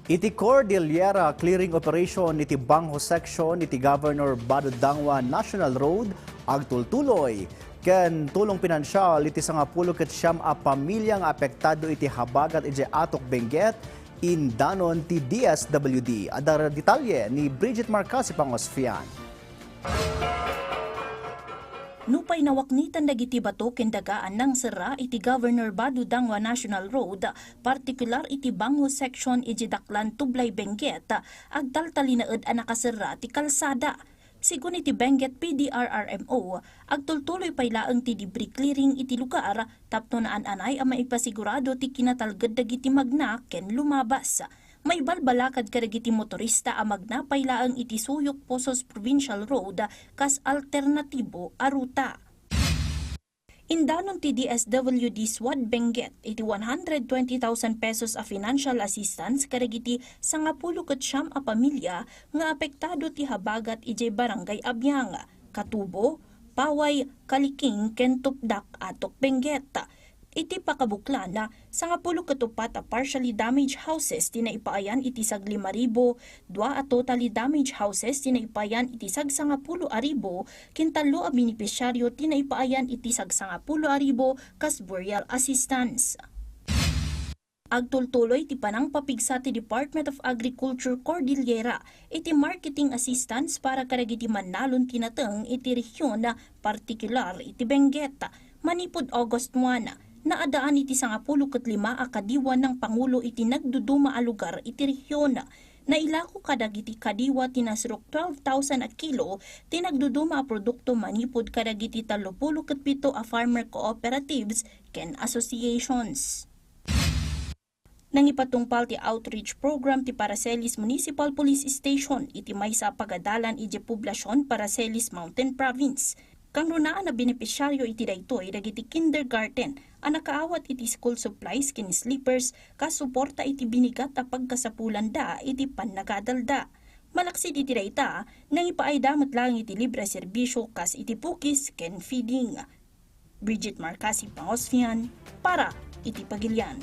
Iti Cordillera Clearing Operation iti Bangho Section iti Governor Bado Dangwa National Road agtultuloy ken tulong pinansyal iti 10 ket siyam a pamilyang apektado iti habagat iti Atok Benguet indanon ti DSWD. Adar detalye ni Bridget Marcasi Pangosfian. Nupay nawaknitan dagiti bato ken dagaan ng sera iti Governor Bado Dangwa National Road, partikular iti Bangho Section iti Daklan Tublay Benguet, agtaltalinaed a nakasera ti kalsada. Sigun iti Benguet PDRRMO, agtultuloy pay laeng ti debris clearing iti lugar, tapno naan anay a maipasigurado ti kinatalged dagiti magna ken lumabas. May balbalakad kadagiti motorista a magnapay laeng iti Suyok Posos Provincial Road kas alternatibo a ruta. Indanon ti DSWD SWAD Benguet iti 120,000 pesos a financial assistance kadagiti 10 ket siyam a pamilya nga apektado ti habagat iti Barangay Abyang, Katubo, Paway, Kaliking ken Tupdak, Atok Benguet. Iti pakabuklan na 10 ketupat a partially damaged houses tinaipaayan iti sag 5,000, 2 a totally damaged houses tinaipayan iti sag 10,000, kintalo a benepisyaryo tinaipayan iti sag 10,000 kas burial assistance. Agtultuloy ti panang papigsa ti Department of Agriculture Cordillera iti marketing assistance para kadagiti mannalon tinateng iti rehiyon na partikular iti Benguet. Manipod August 1, naadaan iti 15 a kadiwa ng Pangulo iti nagduduma a lugar iti rehiyon. Nailako kadagiti kadiwa tinasrok 12,000 a kilo tinagduduma a produkto manipod kadagiti 37 a farmer cooperatives ken associations. Nangipatungpal ti outreach program ti Paracelis Municipal Police Station iti maysa pagadalan iti poblasyon Paracelis Mountain Province. Kang runaan na benepisyaryo iti daytoy dagiti kindergarten a nakaawat iti school supplies ken slippers kas suporta iti binigat a pagkasapulan da iti pannagadalda. Malaksid iti dayta nang ipaaydamet lang iti libre serbisyo kas iti pukis ken feeding. Bridget Marcasi Pangosfian para iti Pagilian.